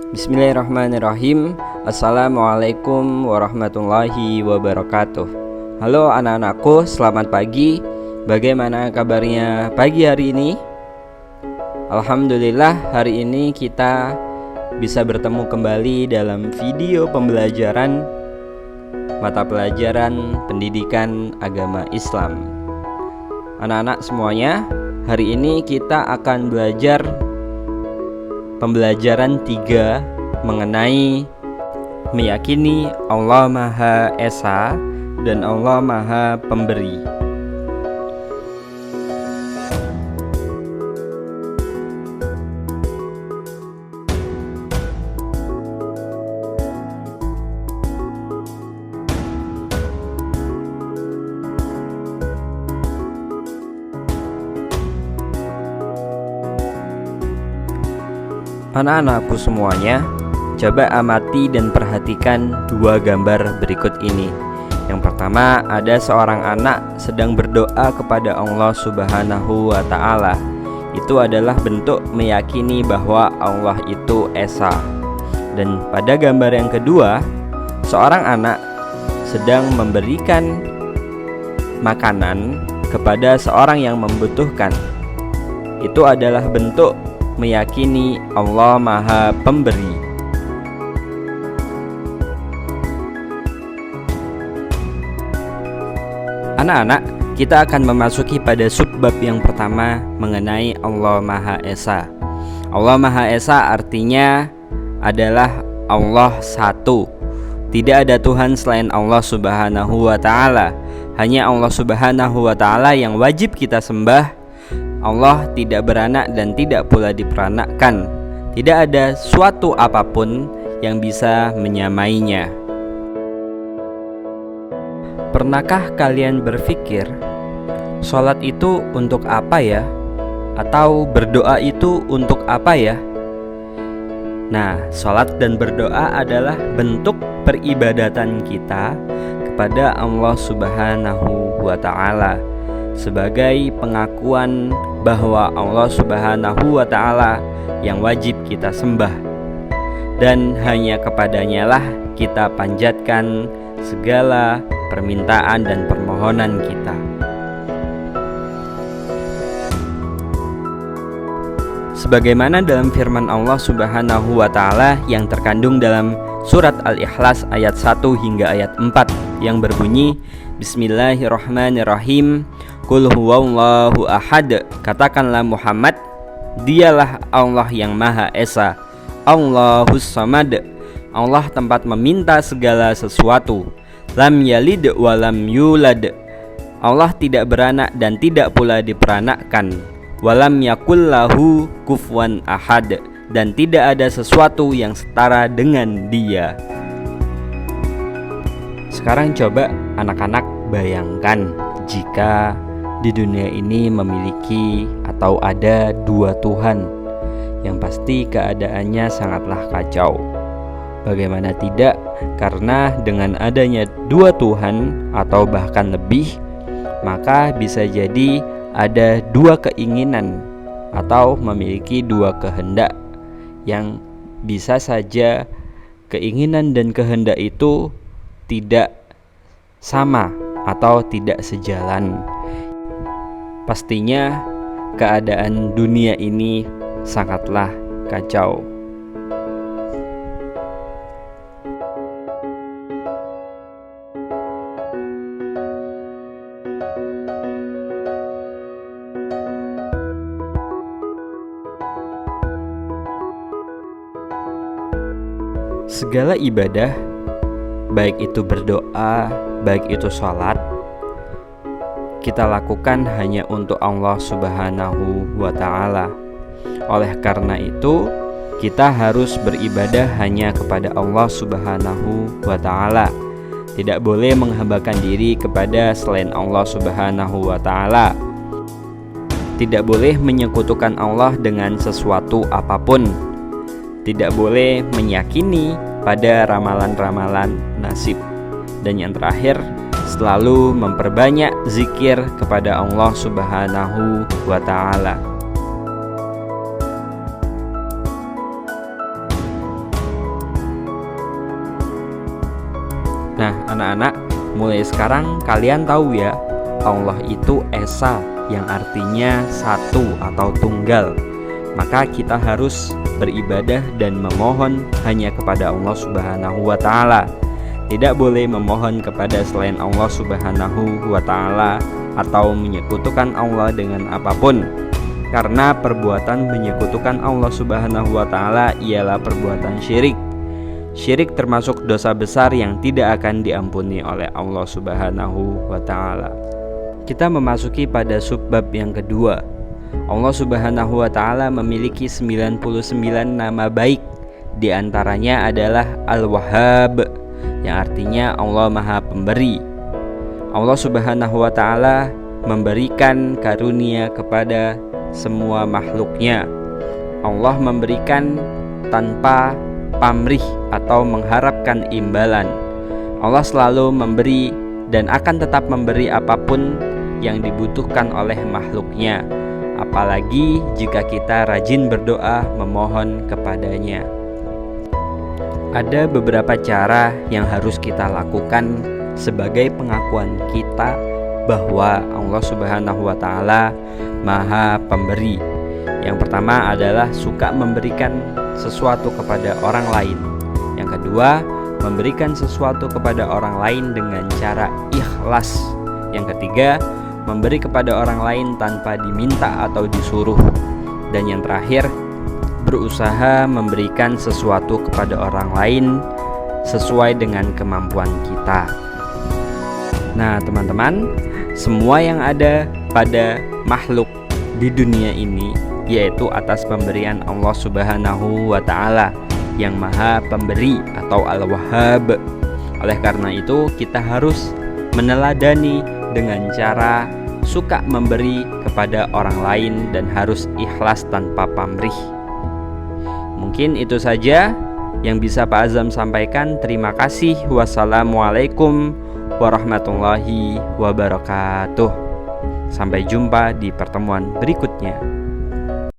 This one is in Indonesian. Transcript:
Bismillahirrahmanirrahim. Assalamualaikum warahmatullahi wabarakatuh. Halo anak-anakku, selamat pagi. Bagaimana kabarnya pagi hari ini? Alhamdulillah, hari ini kita bisa bertemu kembali dalam video pembelajaran mata pelajaran pendidikan agama Islam. Anak-anak semuanya, hari ini kita akan belajar pembelajaran 3 mengenai meyakini Allah Maha Esa dan Allah Maha Pemberi. Anak-anakku semuanya, coba amati dan perhatikan 2 gambar berikut ini. Yang pertama, ada seorang anak sedang berdoa kepada Allah Subhanahu wa Ta'ala. Itu adalah bentuk meyakini bahwa Allah itu Esa. Dan pada gambar yang kedua, seorang anak sedang memberikan makanan kepada seorang yang membutuhkan. Itu adalah bentuk meyakini Allah Maha Pemberi. Anak-anak, kita akan memasuki pada subbab yang pertama mengenai Allah Maha Esa. Allah Maha Esa artinya adalah Allah satu. Tidak ada Tuhan selain Allah Subhanahu wa Ta'ala. Hanya Allah Subhanahu wa Ta'ala yang wajib kita sembah. Allah tidak beranak dan tidak pula diperanakkan. Tidak ada suatu apapun yang bisa menyamainya. Pernahkah kalian berpikir, sholat itu untuk apa ya? Atau berdoa itu untuk apa ya? Nah, sholat dan berdoa adalah bentuk peribadatan kita kepada Allah Subhanahu wa Ta'ala, sebagai pengakuan bahwa Allah Subhanahu wa Ta'ala yang wajib kita sembah, dan hanya kepadanya lah kita panjatkan segala permintaan dan permohonan kita. Sebagaimana dalam firman Allah Subhanahu wa Ta'ala yang terkandung dalam surat Al-Ikhlas ayat 1 hingga ayat 4 yang berbunyi, Bismillahirrahmanirrahim. Qul huwallahu ahad. Katakanlah Muhammad, dialah Allah yang Maha Esa, Allahus Samad. Allah tempat meminta segala sesuatu. Lam yalid wa lam yulad. Allah tidak beranak dan tidak pula diperanakkan. Walam yakul lahu kufuwan ahad. Dan tidak ada sesuatu yang setara dengan Dia. Sekarang coba anak-anak bayangkan jika di dunia ini memiliki atau ada 2 Tuhan, yang pasti keadaannya sangatlah kacau. Bagaimana tidak, karena dengan adanya 2 Tuhan atau bahkan lebih, maka bisa jadi ada 2 keinginan atau memiliki 2 kehendak, yang bisa saja keinginan dan kehendak itu tidak sama atau tidak sejalan. Pastinya keadaan dunia ini sangatlah kacau. Segala ibadah, baik itu berdoa, baik itu sholat, kita lakukan hanya untuk Allah Subhanahu wa Ta'ala. Oleh karena itu, kita harus beribadah hanya kepada Allah Subhanahu wa Ta'ala. Tidak boleh menghambakan diri kepada selain Allah Subhanahu wa Ta'ala. Tidak boleh menyekutukan Allah dengan sesuatu apapun. Tidak boleh meyakini pada ramalan-ramalan nasib. Dan yang terakhir, selalu memperbanyak zikir kepada Allah Subhanahu wa Ta'ala. Nah, anak-anak, mulai sekarang kalian tahu ya, Allah itu Esa, yang artinya satu atau tunggal. Maka kita harus beribadah dan memohon hanya kepada Allah Subhanahu wa Ta'ala. Tidak boleh memohon kepada selain Allah Subhanahu wa Ta'ala atau menyekutukan Allah dengan apapun. Karena perbuatan menyekutukan Allah Subhanahu wa Ta'ala ialah perbuatan syirik. Syirik termasuk dosa besar yang tidak akan diampuni oleh Allah Subhanahu wa Ta'ala. Kita memasuki pada subbab yang kedua. Allah Subhanahu wa Ta'ala memiliki 99 nama baik. Di antaranya adalah Al-Wahhab, yang artinya Allah Maha Pemberi. Allah Subhanahu wa Ta'ala memberikan karunia kepada semua makhluknya. Allah memberikan tanpa pamrih atau mengharapkan imbalan. Allah selalu memberi dan akan tetap memberi apapun yang dibutuhkan oleh makhluknya, apalagi jika kita rajin berdoa memohon kepadanya. Ada beberapa cara yang harus kita lakukan sebagai pengakuan kita bahwa Allah Subhanahu wa Ta'ala Maha Pemberi. Yang pertama adalah suka memberikan sesuatu kepada orang lain. Yang kedua, memberikan sesuatu kepada orang lain dengan cara ikhlas. Yang ketiga, memberi kepada orang lain tanpa diminta atau disuruh. Dan yang terakhir, berusaha memberikan sesuatu kepada orang lain sesuai dengan kemampuan kita. Nah, teman-teman, semua yang ada pada makhluk di dunia ini yaitu atas pemberian Allah Subhanahu wa Ta'ala yang Maha Pemberi atau Al-Wahhab. Oleh karena itu, kita harus meneladani dengan cara suka memberi kepada orang lain dan harus ikhlas tanpa pamrih. Mungkin itu saja yang bisa Pak Azam sampaikan. Terima kasih. Wassalamualaikum warahmatullahi wabarakatuh. Sampai jumpa di pertemuan berikutnya.